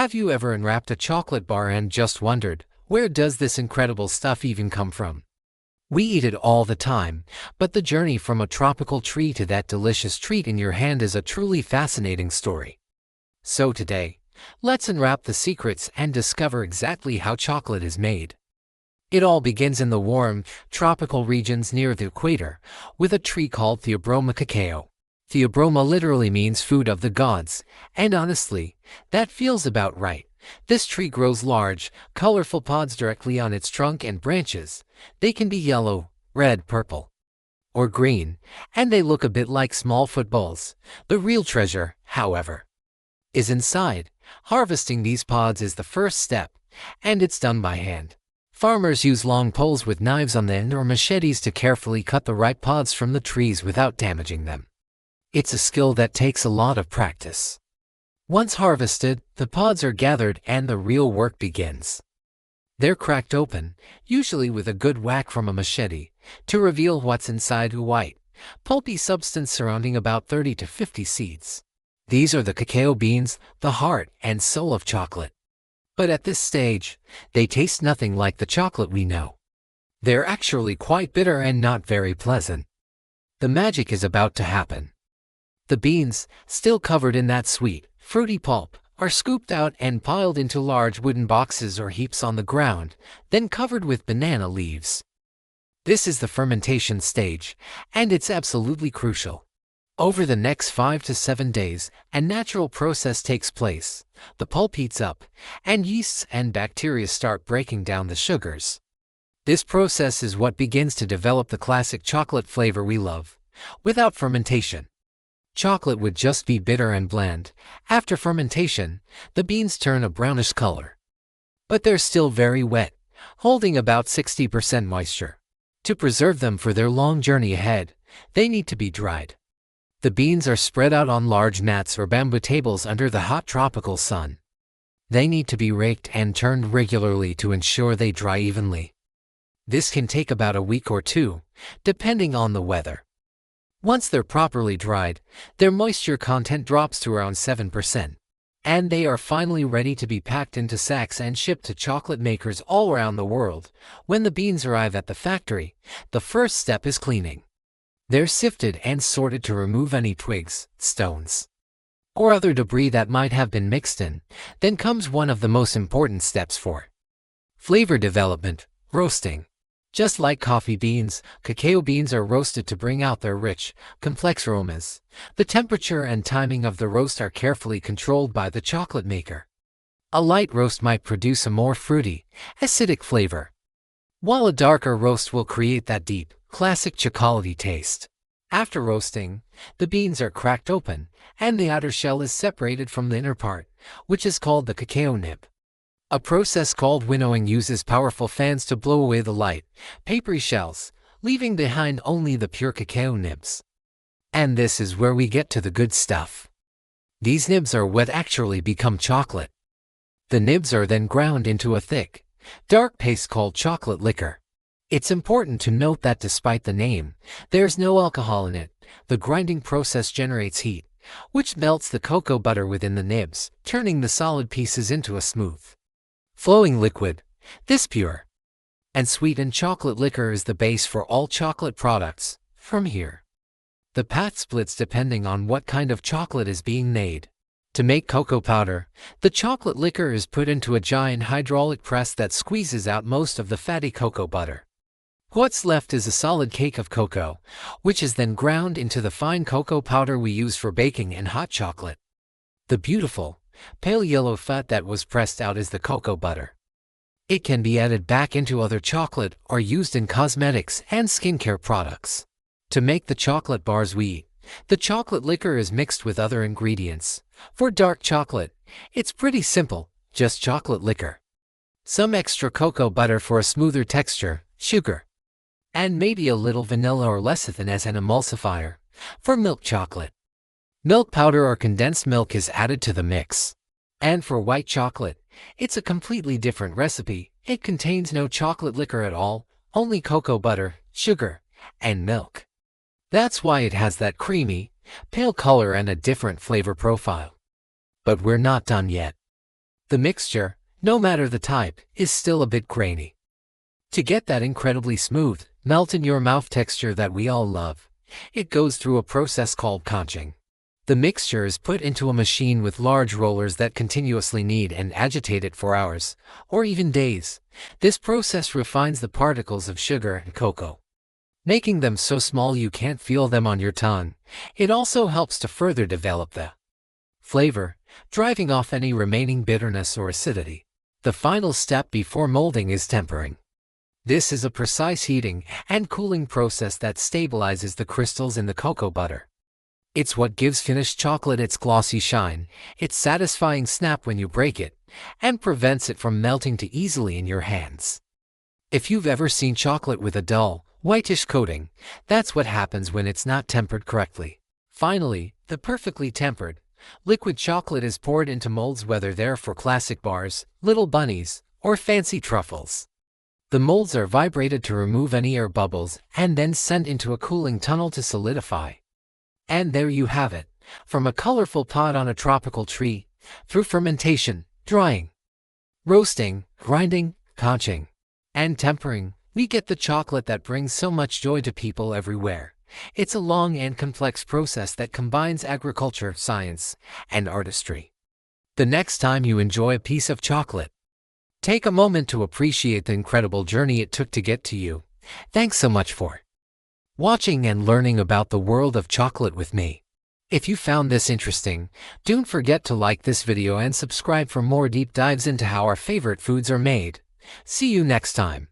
Have you ever unwrapped a chocolate bar and just wondered, where does this incredible stuff even come from? We eat it all the time, but the journey from a tropical tree to that delicious treat in your hand is a truly fascinating story. So today, let's unwrap the secrets and discover exactly how chocolate is made. It all begins in the warm, tropical regions near the equator, with a tree called Theobroma cacao. Theobroma literally means food of the gods, and honestly, that feels about right. This tree grows large, colorful pods directly on its trunk and branches. They can be yellow, red, purple, or green, and they look a bit like small footballs. The real treasure, however, is inside. Harvesting these pods is the first step, and it's done by hand. Farmers use long poles with knives on the end or machetes to carefully cut the ripe pods from the trees without damaging them. It's a skill that takes a lot of practice. Once harvested, the pods are gathered and the real work begins. They're cracked open, usually with a good whack from a machete, to reveal what's inside a white, pulpy substance surrounding about 30 to 50 seeds. These are the cacao beans, the heart and soul of chocolate. But at this stage, they taste nothing like the chocolate we know. They're actually quite bitter and not very pleasant. The magic is about to happen. The beans, still covered in that sweet, fruity pulp, are scooped out and piled into large wooden boxes or heaps on the ground, then covered with banana leaves. This is the fermentation stage, and it's absolutely crucial. Over the next 5 to 7 days, a natural process takes place. The pulp heats up, and yeasts and bacteria start breaking down the sugars. This process is what begins to develop the classic chocolate flavor we love. Without fermentation, chocolate would just be bitter and bland. After fermentation, the beans turn a brownish color. But they're still very wet, holding about 60% moisture. To preserve them for their long journey ahead, they need to be dried. The beans are spread out on large mats or bamboo tables under the hot tropical sun. They need to be raked and turned regularly to ensure they dry evenly. This can take about a week or two, depending on the weather. Once they're properly dried, their moisture content drops to around 7%, and they are finally ready to be packed into sacks and shipped to chocolate makers all around the world. When the beans arrive at the factory, the first step is cleaning. They're sifted and sorted to remove any twigs, stones, or other debris that might have been mixed in. Then comes one of the most important steps for flavor development: roasting. Just like coffee beans, cacao beans are roasted to bring out their rich, complex aromas. The temperature and timing of the roast are carefully controlled by the chocolate maker. A light roast might produce a more fruity, acidic flavor, while a darker roast will create that deep, classic chocolatey taste. After roasting, the beans are cracked open, and the outer shell is separated from the inner part, which is called the cacao nib. A process called winnowing uses powerful fans to blow away the light, papery shells, leaving behind only the pure cacao nibs. And this is where we get to the good stuff. These nibs are what actually become chocolate. The nibs are then ground into a thick, dark paste called chocolate liquor. It's important to note that despite the name, there's no alcohol in it. The grinding process generates heat, which melts the cocoa butter within the nibs, turning the solid pieces into a smooth, flowing liquid. This pure and sweetened chocolate liquor is the base for all chocolate products. From here, the path splits depending on what kind of chocolate is being made. To make cocoa powder, the chocolate liquor is put into a giant hydraulic press that squeezes out most of the fatty cocoa butter. What's left is a solid cake of cocoa, which is then ground into the fine cocoa powder we use for baking and hot chocolate. The beautiful, pale yellow fat that was pressed out is the cocoa butter. It can be added back into other chocolate or used in cosmetics and skincare products. To make the chocolate bars we eat, the chocolate liquor is mixed with other ingredients. For dark chocolate, it's pretty simple, just chocolate liquor, some extra cocoa butter for a smoother texture, sugar, and maybe a little vanilla or lecithin as an emulsifier. For milk chocolate, milk powder or condensed milk is added to the mix. And for white chocolate, it's a completely different recipe. It contains no chocolate liquor at all, only cocoa butter, sugar, and milk. That's why it has that creamy, pale color and a different flavor profile. But we're not done yet. The mixture, no matter the type, is still a bit grainy. To get that incredibly smooth, melt-in-your-mouth texture that we all love, it goes through a process called conching. The mixture is put into a machine with large rollers that continuously knead and agitate it for hours, or even days. This process refines the particles of sugar and cocoa, making them so small you can't feel them on your tongue. It also helps to further develop the flavor, driving off any remaining bitterness or acidity. The final step before molding is tempering. This is a precise heating and cooling process that stabilizes the crystals in the cocoa butter. It's what gives finished chocolate its glossy shine, its satisfying snap when you break it, and prevents it from melting too easily in your hands. If you've ever seen chocolate with a dull, whitish coating, that's what happens when it's not tempered correctly. Finally, the perfectly tempered, liquid chocolate is poured into molds, whether they're for classic bars, little bunnies, or fancy truffles. The molds are vibrated to remove any air bubbles and then sent into a cooling tunnel to solidify. And there you have it, from a colorful pot on a tropical tree, through fermentation, drying, roasting, grinding, conching, and tempering, we get the chocolate that brings so much joy to people everywhere. It's a long and complex process that combines agriculture, science, and artistry. The next time you enjoy a piece of chocolate, take a moment to appreciate the incredible journey it took to get to you. Thanks so much for watching and learning about the world of chocolate with me. If you found this interesting, don't forget to like this video and subscribe for more deep dives into how our favorite foods are made. See you next time.